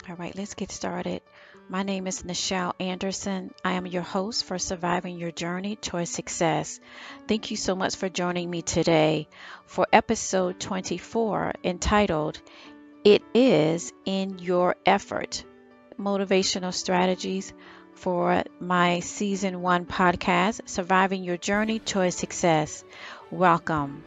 All right, let's get started. My name is Nichel Anderson. I am your host for Surviving Your Journey Towards Success. Thank you so much for joining me today for episode 24 entitled It Is in Your Effort. Motivational Strategies for my season 1 podcast, Surviving Your Journey Towards Success. Welcome.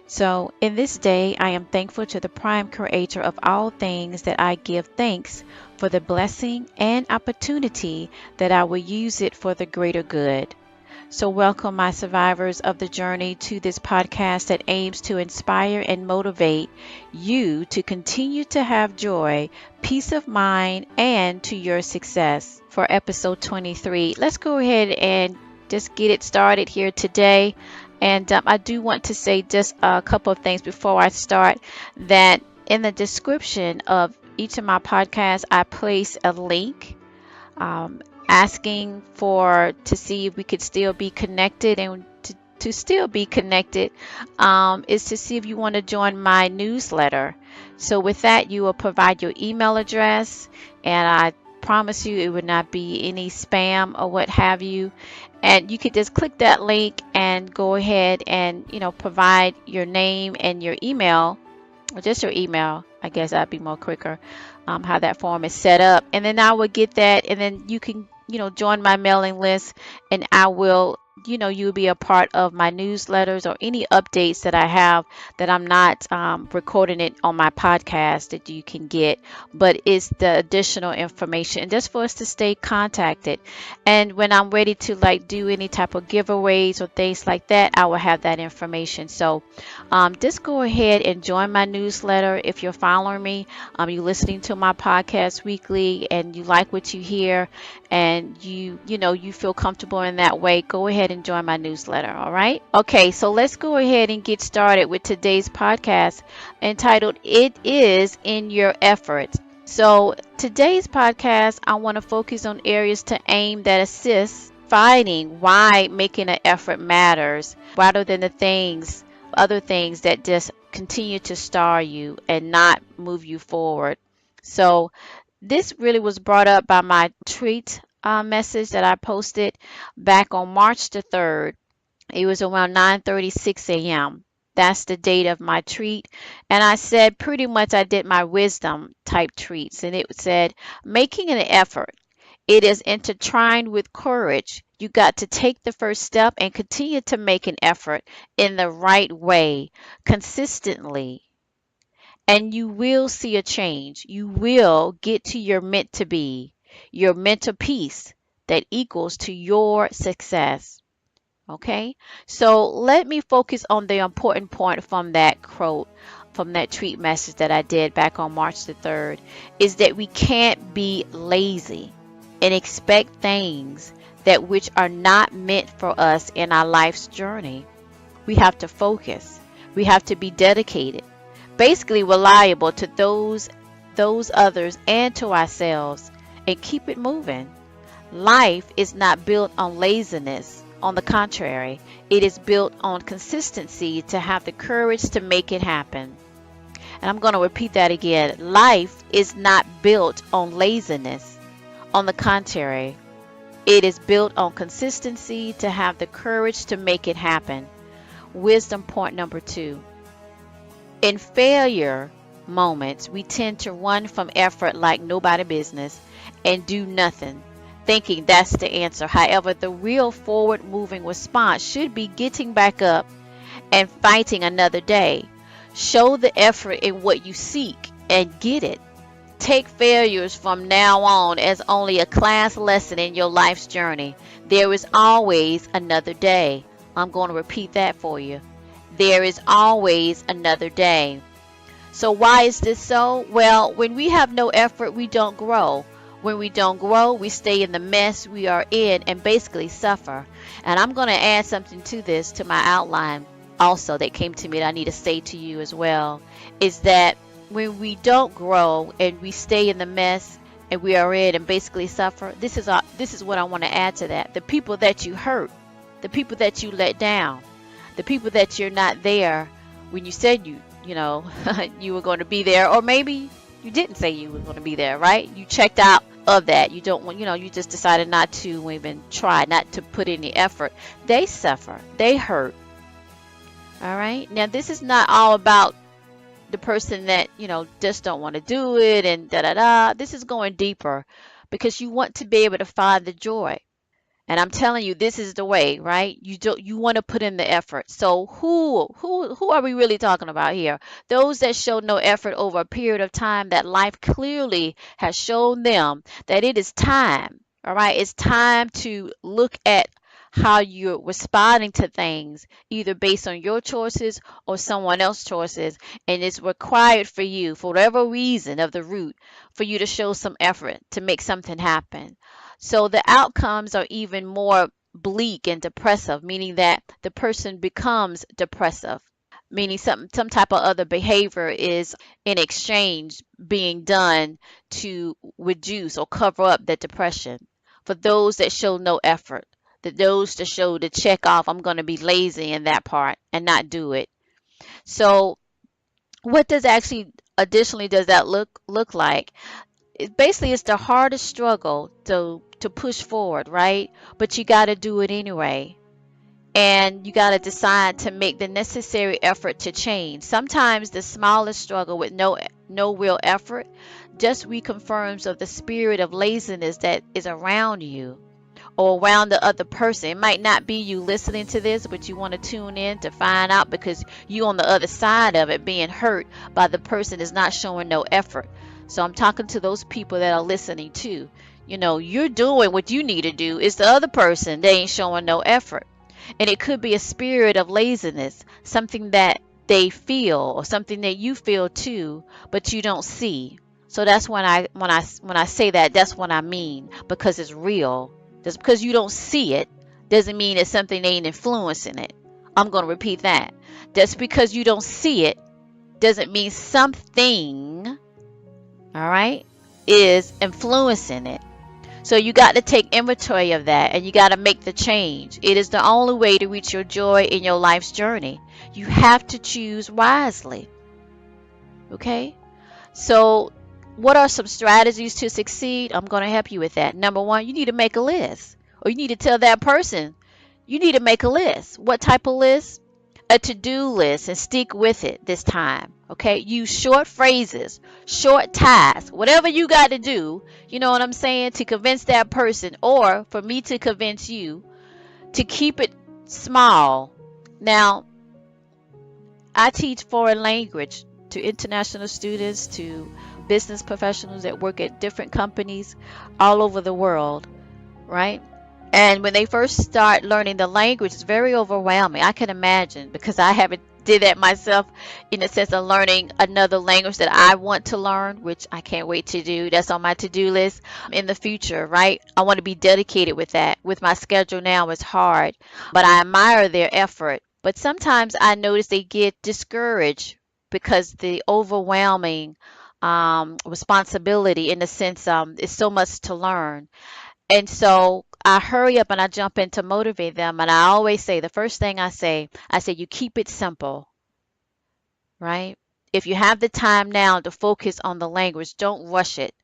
So, in this day, I am thankful to the prime creator of all things that I give thanks for the blessing and opportunity that I will use it for the greater good. So, welcome, my survivors of the journey, to this podcast that aims to inspire and motivate you to continue to have joy, peace of mind, and to your success. For episode 23, let's go ahead and just get it started here today. And I do want to say just a couple of things before I start, that in the description of each of my podcasts, I place a link asking to see if we could still be connected. And to still be connected is to see if you want to join my newsletter. So with that, you will provide your email address, and I promise you it would not be any spam or what have you. And you could just click that link and go ahead and provide your name and your email, or just your email. I guess that'd be more quicker, how that form is set up. And then I will get that, and then you can join my mailing list, and I will you'll be a part of my newsletters or any updates that I have that I'm not recording it on my podcast that you can get, but it's the additional information just for us to stay contacted. And when I'm ready to do any type of giveaways or things like that, I will have that information. So just go ahead and join my newsletter. If you're following me, you're listening to my podcast weekly and you like what you hear, and you feel comfortable in that way, go ahead and join my newsletter. All right. Okay, so let's go ahead and get started with today's podcast entitled It Is in Your Effort. So today's podcast, I want to focus on areas to aim that assist finding why making an effort matters, rather than the other things that just continue to star you and not move you forward. So this really was brought up by my tweet message that I posted back on March the 3rd. It was around 9:36 a.m. That's the date of my tweet. And I said pretty much I did my wisdom type tweets. And it said, making an effort. It is intertwined with courage. You got to take the first step and continue to make an effort in the right way, consistently, and you will see a change. You will get to your meant to be, your mental peace that equals to your success. Okay, so let me focus on the important point from that quote, from that tweet message that I did back on March the 3rd, is that we can't be lazy and expect things that which are not meant for us in our life's journey. We have to focus. We have to be dedicated, basically reliable to those others and to ourselves, and keep it moving. Life is not built on laziness. On the contrary, it is built on consistency to have the courage to make it happen. And I'm going to repeat that again. Life is not built on laziness. On the contrary, it is built on consistency to have the courage to make it happen. Wisdom point number 2. In failure moments, we tend to run from effort like nobody business and do nothing, thinking that's the answer. However, the real forward-moving response should be getting back up and fighting another day. Show the effort in what you seek and get it. Take failures from now on as only a class lesson in your life's journey. There is always another day. I'm going to repeat that for you. There is always another day. So why is this so? Well, when we have no effort, we don't grow. When we don't grow, we stay in the mess we are in and basically suffer. And I'm going to add something to this, to my outline also, that came to me that I need to say to you as well, is that when we don't grow and we stay in the mess and we are in and basically suffer, this is what I want to add to that. The people that you hurt, the people that you let down, the people that you're not there when you said you were going to be there, or maybe You didn't say you were going to be there, right? You checked out of that. You don't want, you just decided not to even try, not to put any effort. They suffer, they hurt. All right. Now, this is not all about the person that, just don't want to do it and da da da. This is going deeper because you want to be able to find the joy. And I'm telling you, this is the way, right? You want to put in the effort. So who are we really talking about here? Those that show no effort over a period of time that life clearly has shown them that it is time. All right, it's time to look at how you're responding to things, either based on your choices or someone else's choices, and it's required for you, for whatever reason of the root, for you to show some effort to make something happen. So the outcomes are even more bleak and depressive, meaning that the person becomes depressive, meaning some type of other behavior is in exchange being done to reduce or cover up the depression. For those that show no effort, that those that show to check off, I'm going to be lazy in that part and not do it. So what does actually additionally does that look like? Basically it's the hardest struggle to push forward, right? But you got to do it anyway. And you got to decide to make the necessary effort to change. Sometimes the smallest struggle with no real effort just reconfirms of the spirit of laziness that is around you or around the other person. It might not be you listening to this, but you want to tune in to find out because you on the other side of it being hurt by the person is not showing no effort. So I'm talking to those people that are listening too. You're doing what you need to do. It's the other person, they ain't showing no effort. And it could be a spirit of laziness, something that they feel or something that you feel too, but you don't see. So that's when I say that, that's what I mean, because it's real. Just because you don't see it doesn't mean it's something ain't influencing it. I'm going to repeat that. Just because you don't see it doesn't mean something, all right, is influencing it. So you got to take inventory of that and you got to make the change. It is the only way to reach your joy in your life's journey. You have to choose wisely. Okay? So what are some strategies to succeed? I'm going to help you with that. Number one, you need to make a list. Or you need to tell that person, you need to make a list. What type of list? A to-do list, and stick with it this time. Okay? Use short phrases, short tasks, whatever you got to do, you know what I'm saying, to convince that person or for me to convince you to keep it small. Now, I teach foreign language to international students, to business professionals that work at different companies all over the world, right? And when they first start learning the language, it's very overwhelming. I can imagine because I haven't did that myself in the sense of learning another language that I want to learn, which I can't wait to do. That's on my to-do list in the future, right? I want to be dedicated with that. With my schedule now, it's hard, but I admire their effort. But sometimes I notice they get discouraged because the overwhelming responsibility in the sense it's so much to learn. And so I hurry up and I jump in to motivate them. And I always say, the first thing I say, you keep it simple, right? If you have the time now to focus on the language, don't rush it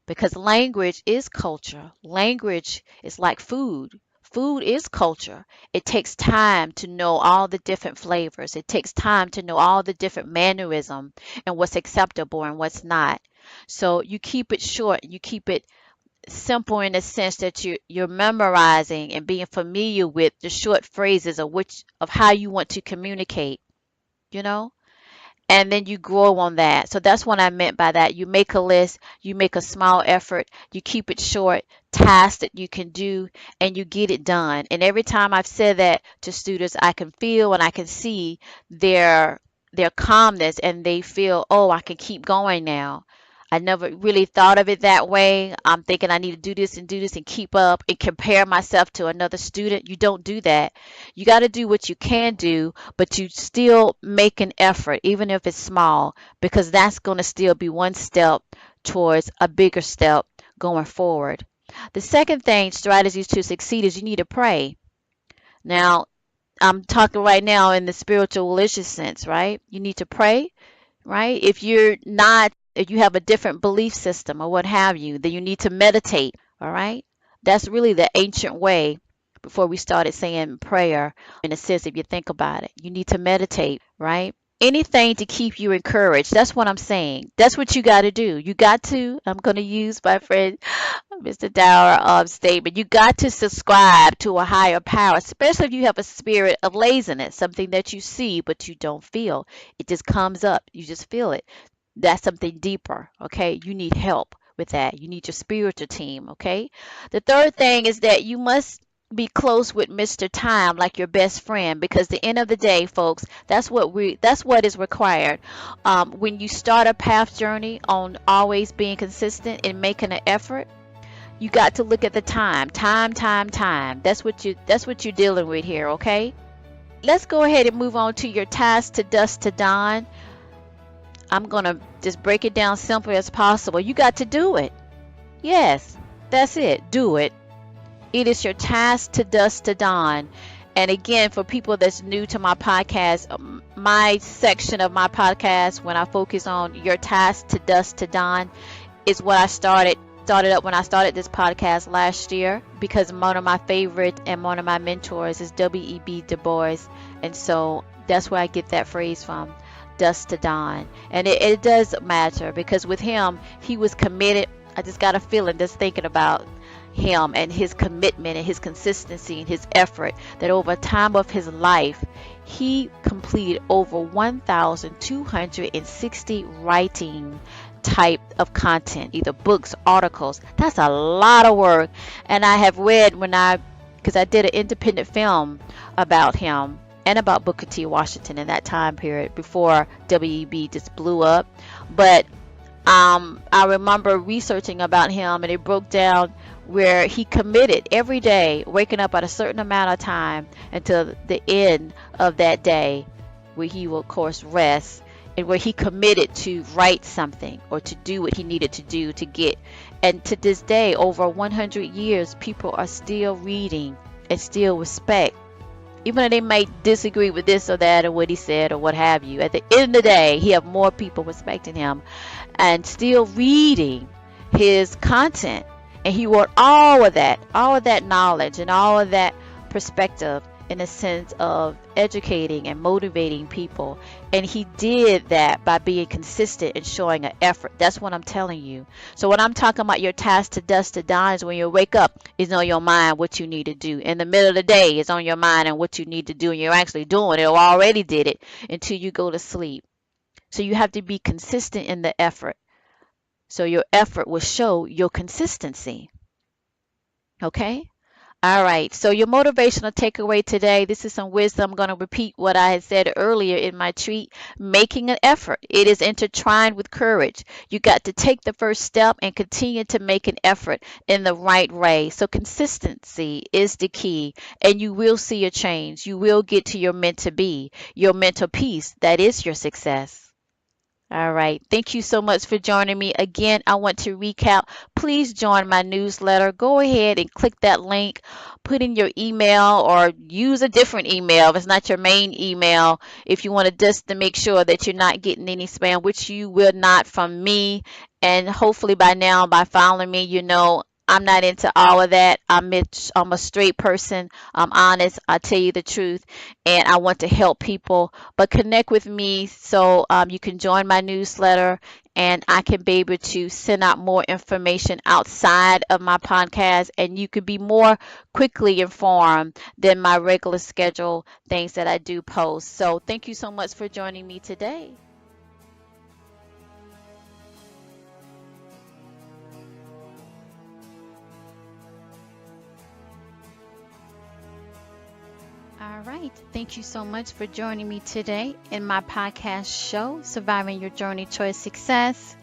because language is culture. Language is like food. Food is culture. It takes time to know all the different flavors. It takes time to know all the different mannerism and what's acceptable and what's not. So you keep it short. You keep it simple in the sense that you're memorizing and being familiar with the short phrases of how you want to communicate, you know, and then you grow on that. So that's what I meant by that. You make a list, you make a small effort, you keep it short, tasks that you can do, and you get it done. And every time I've said that to students, I can feel and I can see their calmness and they feel, oh, I can keep going now. I never really thought of it that way. I'm thinking I need to do this and keep up and compare myself to another student. You don't do that. You got to do what you can do, but you still make an effort, even if it's small, because that's going to still be one step towards a bigger step going forward. The second thing, strategies to succeed, is you need to pray. Now, I'm talking right now in the spiritual religious sense, right? You need to pray, right? If you're not if you have a different belief system or what have you, then you need to meditate. All right. That's really the ancient way before we started saying prayer. In a sense, if you think about it, you need to meditate, right? Anything to keep you encouraged. That's what I'm saying. That's what you got to do. You got to, I'm going to use my friend Mr. Dower statement. You got to subscribe to a higher power, especially if you have a spirit of laziness, something that you see but you don't feel. It just comes up. You just feel it. That's something deeper, okay? You need help with that. You need your spiritual team, okay? The third thing is that you must be close with Mr. Time like your best friend, because the end of the day, folks, that's what is required. When you start a path journey on always being consistent and making an effort, you got to look at the time. That's what you're dealing with here, okay? Let's go ahead and move on to your task to dusk to dawn. I'm going to just break it down simple as possible. You got to do it. Yes, that's it. Do it. It is your task to dusk to dawn. And again, for people that's new to my podcast, my section of my podcast, when I focus on your task to dusk to dawn, is what I started up when I started this podcast last year, because one of my favorite and one of my mentors is W.E.B. Du Bois. And so that's where I get that phrase from. Dusk to dawn. And it does matter, because with him, he was committed. I just got a feeling just thinking about him and his commitment and his consistency and his effort, that over time of his life, he completed over 1,260 writing type of content, either books, articles. That's a lot of work. And I have read because I did an independent film about him and about Booker T. Washington in that time period before WEB just blew up. But I remember researching about him, and it broke down where he committed every day, waking up at a certain amount of time until the end of that day, where he will, of course, rest, and where he committed to write something or to do what he needed to do to get. And to this day, over 100 years, people are still reading and still respect, even though they might disagree with this or that or what he said or what have you. At the end of the day, he have more people respecting him and still reading his content. And he wrote all of that knowledge and all of that perspective in a sense of educating and motivating people. And he did that by being consistent and showing an effort. That's what I'm telling you. So when I'm talking about your task to dusk to dawn, is when you wake up, it's on your mind what you need to do. In the middle of the day, it's on your mind and what you need to do, and you're actually doing it or already did it until you go to sleep. So you have to be consistent in the effort. So your effort will show your consistency. Okay? All right. So your motivational takeaway today, this is some wisdom. I'm going to repeat what I had said earlier in my tweet. Making an effort. It is intertwined with courage. You got to take the first step and continue to make an effort in the right way. So consistency is the key, and you will see a change. You will get to your meant to be, your mental peace. That is your success. All right. Thank you so much for joining me. Again, I want to recap. Please join my newsletter. Go ahead and click that link. Put in your email or use a different email if it's not your main email. If you want to just to make sure that you're not getting any spam, which you will not from me. And hopefully by now, by following me, you know I'm not into all of that. I'm a straight person. I'm honest. I tell you the truth, and I want to help people. But connect with me so you can join my newsletter, and I can be able to send out more information outside of my podcast, and you could be more quickly informed than my regular schedule things that I do post. So thank you so much for joining me today. All right. Thank you so much for joining me today in my podcast show, Surviving Your Journey Towards Success.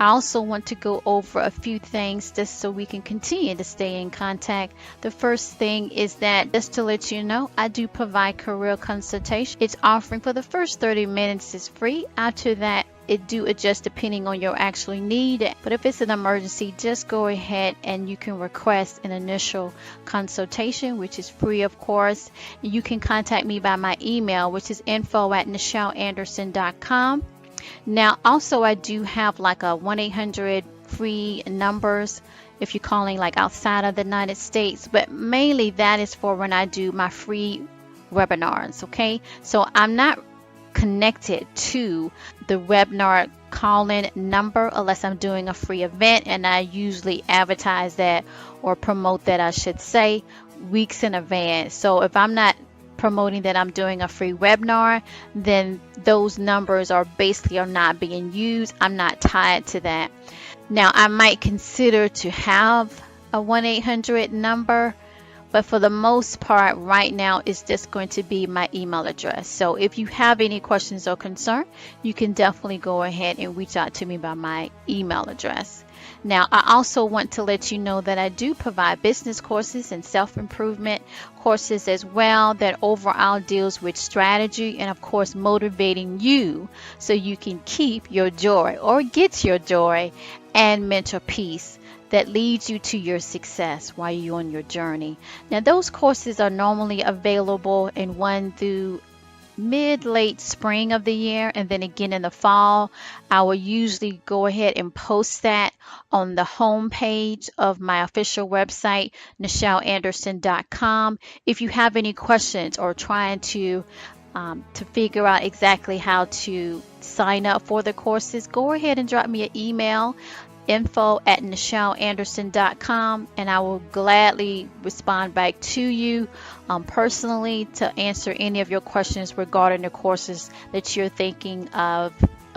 I also want to go over a few things just so we can continue to stay in contact. The first thing is that, just to let you know, I do provide career consultation. It's offering for the first 30 minutes is free. After that, it do adjust depending on your actual need. But if it's an emergency, just go ahead and you can request an initial consultation, which is free, of course. You can contact me by my email, which is info@nichelanderson.com. Now, also, I do have like a 1-800 free numbers if you're calling like outside of the United States, but mainly that is for when I do my free webinars. Okay, so I'm not connected to the webinar call-in number unless I'm doing a free event, and I usually advertise that or promote that, I should say, weeks in advance. So if I'm not promoting that I'm doing a free webinar, then those numbers are not being used. I'm not tied to that. Now, I might consider to have a 1-800 number, but for the most part right now it's just going to be my email address. So if you have any questions or concern, you can definitely go ahead and reach out to me by my email address. Now, I also want to let you know that I do provide business courses and self-improvement courses as well that overall deals with strategy and of course motivating you so you can keep your joy or get your joy and mental peace that leads you to your success while you're on your journey. Now, those courses are normally available in 1 through mid-late spring of the year, and then again in the fall. I will usually go ahead and post that on the home page of my official website, nichelanderson.com. If you have any questions or trying to figure out exactly how to sign up for the courses, go ahead and drop me an email, info@nichelanderson.com, and I will gladly respond back to you personally to answer any of your questions regarding the courses that you're thinking of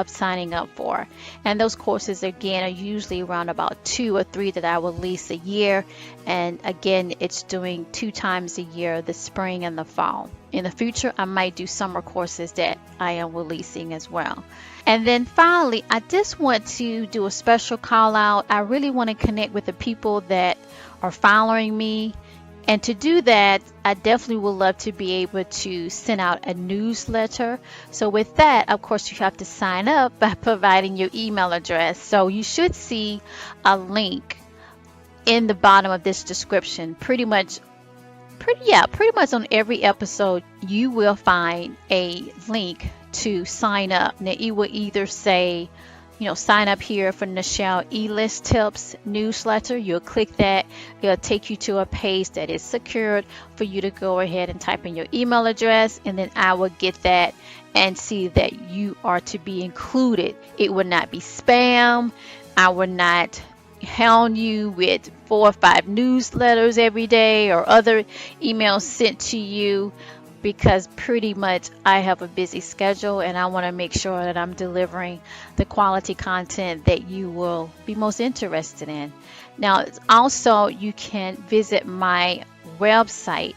signing up for. And those courses again are usually around about 2 or 3 that I will release a year, and again it's doing 2 times a year, the spring and the fall. In the future I might do summer courses that I am releasing as well. And then finally, I just want to do a special call out. I really want to connect with the people that are following me. And to do that, I definitely would love to be able to send out a newsletter. So with that, of course, you have to sign up by providing your email address. So you should see a link in the bottom of this description. Pretty much on every episode, you will find a link to sign up. Now, it will either say, sign up here for Nichel E-List Tips newsletter. You'll click that. It'll take you to a page that is secured for you to go ahead and type in your email address, and then I will get that and see that you are to be included. It will not be spam. I will not hound you with 4 or 5 newsletters every day or other emails sent to you, because pretty much I have a busy schedule and I want to make sure that I'm delivering the quality content that you will be most interested in. Now, also you can visit my website,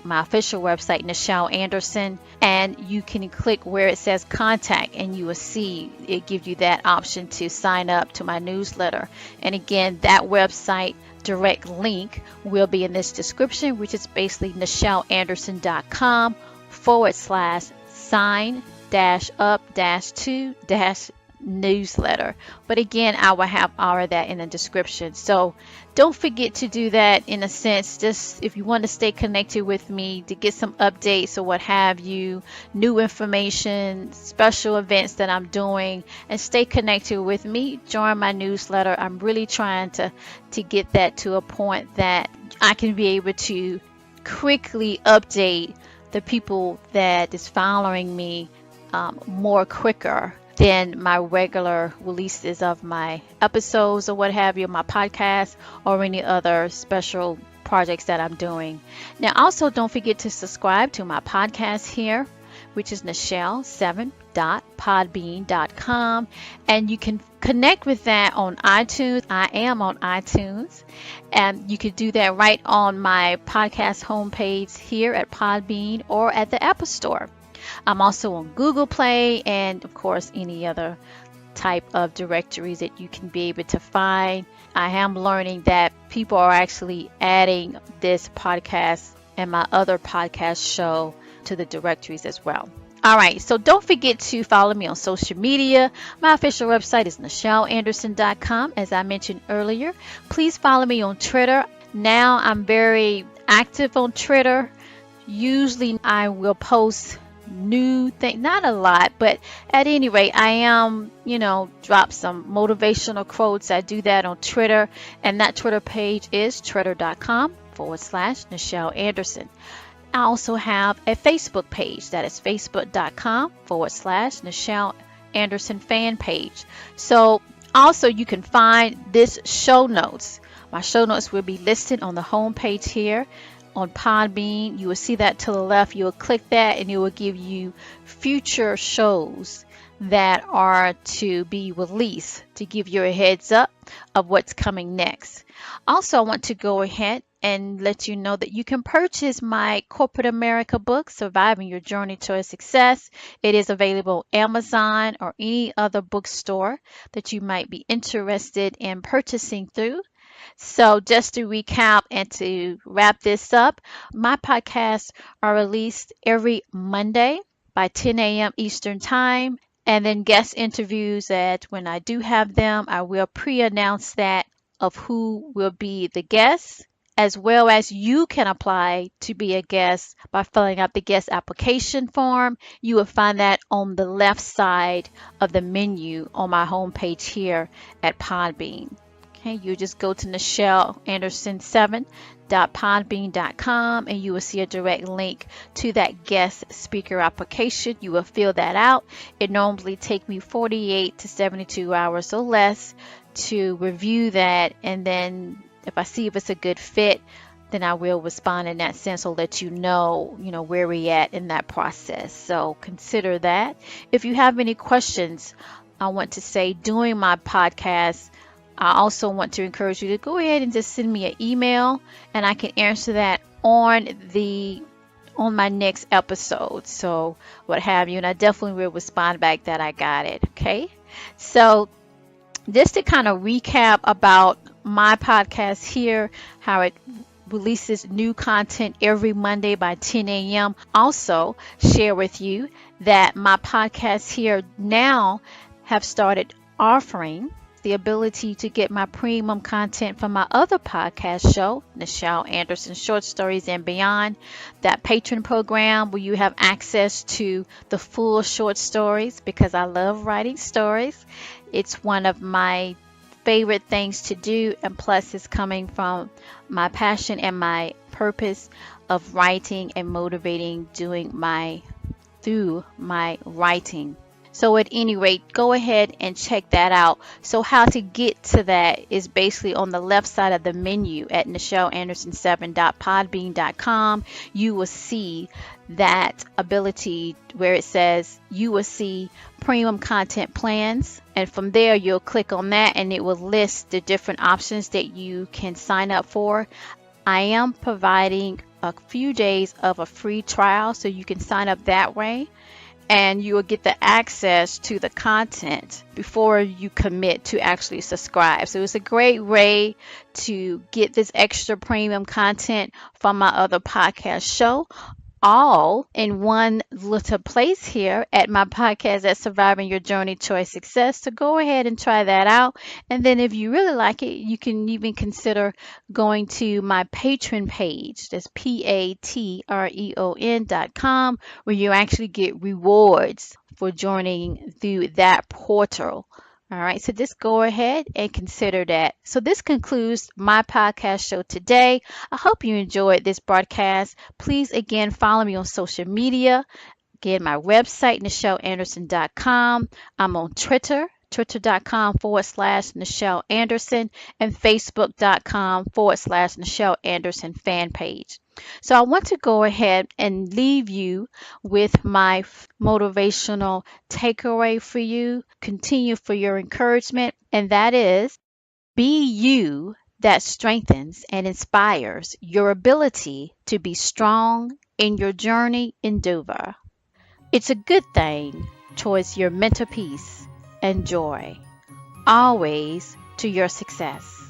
my official website, Nichel Anderson, and you can click where it says contact and you will see it gives you that option to sign up to my newsletter. And again, that website direct link will be in this description, which is basically nichelanderson.com/sign-up-to-newsletter. But again, I will have all of that in the description. So don't forget to do that. In a sense, just if you want to stay connected with me to get some updates or what have you, new information, special events that I'm doing, and stay connected with me, join my newsletter. I'm really trying to get that to a point that I can be able to quickly update the people that is following me more quicker than my regular releases of my episodes or what have you, my podcast or any other special projects that I'm doing. Now, also don't forget to subscribe to my podcast here, which is nichel7.podbean.com, and you can connect with that on iTunes. I am on iTunes, and you can do that right on my podcast homepage here at Podbean or at the Apple Store. I'm also on Google Play and, of course, any other type of directories that you can be able to find. I am learning that people are actually adding this podcast and my other podcast show to the directories as well. All right, so don't forget to follow me on social media. My official website is nichelanderson.com, as I mentioned earlier. Please follow me on Twitter. Now I'm very active on Twitter. Usually I will post new thing, not a lot, but at any rate, I am, drop some motivational quotes. I do that on Twitter, and that Twitter page is twitter.com/Nichel Anderson. I also have a Facebook page that is facebook.com/Nichel Anderson fan page. So also you can find this show notes. My show notes will be listed on the home page here on Podbean. You will see that to the left. You will click that and it will give you future shows that are to be released to give you a heads up of what's coming next. Also, I want to go ahead and let you know that you can purchase my Corporate America book, Surviving Your Journey to Success. It is available on Amazon or any other bookstore that you might be interested in purchasing through. So just to recap and to wrap this up, my podcasts are released every Monday by 10 a.m. Eastern Time. And then guest interviews that when I do have them, I will pre-announce that of who will be the guests, as well as you can apply to be a guest by filling out the guest application form. You will find that on the left side of the menu on my homepage here at Podbean. Okay, you just go to nichelanderson7.podbean.com and you will see a direct link to that guest speaker application. You will fill that out. It normally takes me 48 to 72 hours or less to review that, and then if I see if it's a good fit, then I will respond in that sense or let you know, where we're at in that process. So consider that. If you have any questions, I want to say during my podcast, I also want to encourage you to go ahead and just send me an email and I can answer that on my next episode. So what have you, and I definitely will respond back that I got it. Okay. So just to kind of recap about my podcast here, how it releases new content every Monday by 10 a.m. Also share with you that my podcasts here now have started offering the ability to get my premium content from my other podcast show, Nichel Anderson Short Stories and Beyond, that patron program where you have access to the full short stories because I love writing stories. It's one of my favorite things to do, and plus it's coming from my passion and my purpose of writing and motivating through my writing. So at any rate, go ahead and check that out. So how to get to that is basically on the left side of the menu at nichelanderson7.podbean.com. You will see that ability where it says you will see premium content plans. And from there, you'll click on that and it will list the different options that you can sign up for. I am providing a few days of a free trial so you can sign up that way. And you will get the access to the content before you commit to actually subscribe. So it's a great way to get this extra premium content from my other podcast show, all in one little place here at my podcast at Surviving Your Journey to Success. So go ahead and try that out. And then if you really like it, you can even consider going to my Patreon page. That's patreon.com, where you actually get rewards for joining through that portal. All right, so just go ahead and consider that. So this concludes my podcast show today. I hope you enjoyed this broadcast. Please, again, follow me on social media. Again, my website, nichelanderson.com. I'm on Twitter, twitter.com/Nichel Anderson, and facebook.com/Nichel Anderson fan page. So I want to go ahead and leave you with my motivational takeaway for you. Continue for your encouragement, and that is be you that strengthens and inspires your ability to be strong in your journey endeavor. It's a good thing towards your mental peace and joy, always to your success.